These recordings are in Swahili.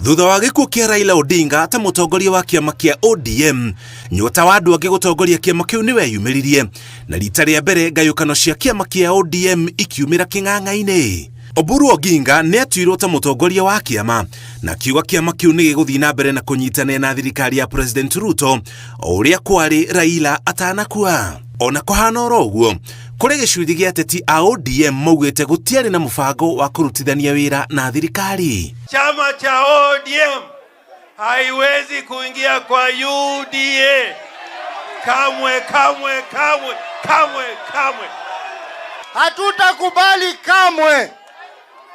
Thutha wa gĩkuũ kĩa Raila Odinga ta mũtongoria wa kĩama kĩa ODM, nyota wa andũ angĩ gũtongoria kĩama kĩu nĩweyumĩririe, na rita rĩa mbere ngayũkano cia kĩama kĩa ODM ikiumĩra kĩng'ang'a-inĩ. Oburu Oginga nĩatuirwo ta mũtongoria wa kĩama, na kiuga kĩama kĩu nĩgĩgũthiĩ na mbere na kũnyitanĩra na thirikari ya President Ruto o ũrĩa kwarĩ Raila atanakua. Ona kũhana oro ũguo, kũrĩ gĩcunjĩ gĩa ateti a ODM maugĩte gũtiarĩ na mũbango wa kũrutithania wĩra na thirikari. Chama cha ODM haiwezi kuingia kwa UDA. Kamwe, kamwe, kamwe, kamwe, kamwe. Hatutakubali kamwe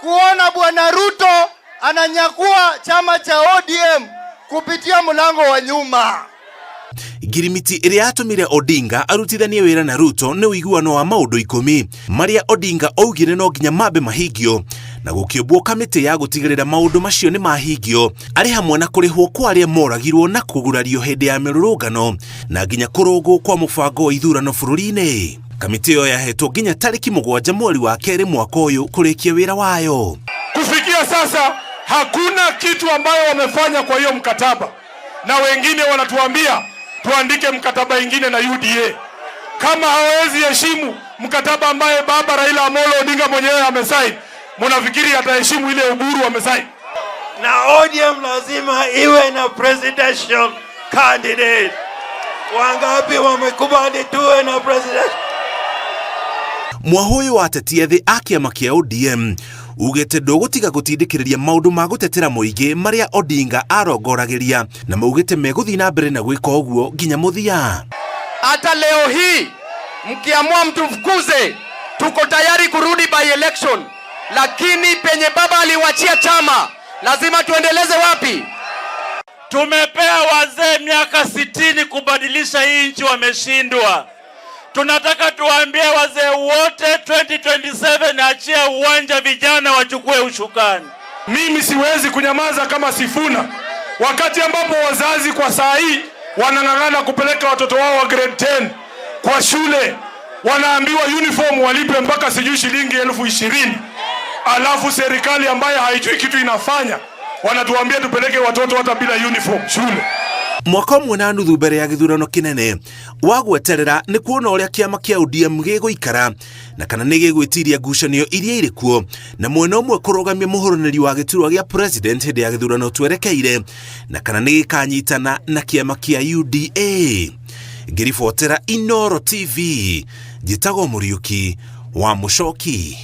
kuona Bwana Ruto ananyakua chama cha ODM kupitia mlango wa nyuma. Girimiti ĩrĩa yatũmire Odinga arutithanie wĩra na Ruto nĩ ũiguano wa maũndũ 10 marĩa Odinga oigire no nginya mambe mahingio, na gũkĩũmbwo kamĩtĩ ya gũtigĩrĩra maũndũ macio nĩ mahingio, arĩ hamwe na kũrĩhwo kwa arĩa moragirwo na kũgurario hĩndĩ ya mĩrũrũngano, na nginya kũrũngwo kwa mũbango wa ithurano bũrũri-inĩ. Kamĩtĩ ĩyo yahetwo nginya tarĩki 7 mweri wa kerĩ mwaka ũyũ kũrĩkia wĩra wayo. Kufikia sasa hakuna kitu ambayo wamefanya kwa hiyo mkataba, na wengine wanatuambia tuandike mkataba ingine na UDA. Kama hawezi heshimu mkataba ambaye baba Raila Amolo Odinga mwenyewe amesaini, mnafikiri ataheshimu ile Uburu amesaini? Na ODM lazima iwe na presidential candidate. Wangapi wamekubali tuwe na president? Mwahoyo wa ateti ethĩ a kĩama kĩa ODM ugĩte ndũgũtiga gũtindĩkĩrĩria maũndũ ma gũtetera mũingĩ marĩa Odinga arongoragĩria, na maugĩte megũthiĩ na mbere na gwĩka ũguo nginya mũthia. Hata leo hii mkiamua mtufukuze, tuko tayari kurudi by election, lakini penye baba aliwachia chama lazima tuendeleze wapi? Tumepea wazee miaka 60 kubadilisha hii nchi, wameshindwa. Tunataka tuambie wazee wote 2027 achia uwanja, vijana wachukue ushukani. Mimi siwezi kunyamaza kama Sifuna, wakati ambapo wazazi kwa saa hii wanang'ang'ana kupeleka watoto wao wa grade 10 kwa shule, wanaambiwa uniform walipe mpaka sijui shilingi 20,000, alafu serikali ambaye haijui kitu inafanya wanatuambia tupeleke watoto hata bila uniform shule. Mwaka ũmwe na nuthu mbere ya gĩthurano kĩnene, wagweterera nĩ kuona ũrĩa kĩama kĩa ODM gĩgũikara, na kana nĩ gĩgwĩtiria ngucanio iria irĩ kuo, na mwena ũmwe kũrũgamia mũhũranĩri wa gĩturwa gĩa president hĩndĩ ya gĩthurano twerekeire, na kana nĩ gĩkanyitana na kĩama kĩa UDA. Ngĩribotera Inooro TV, njĩtagwo Mũriũki wa Mũchoki.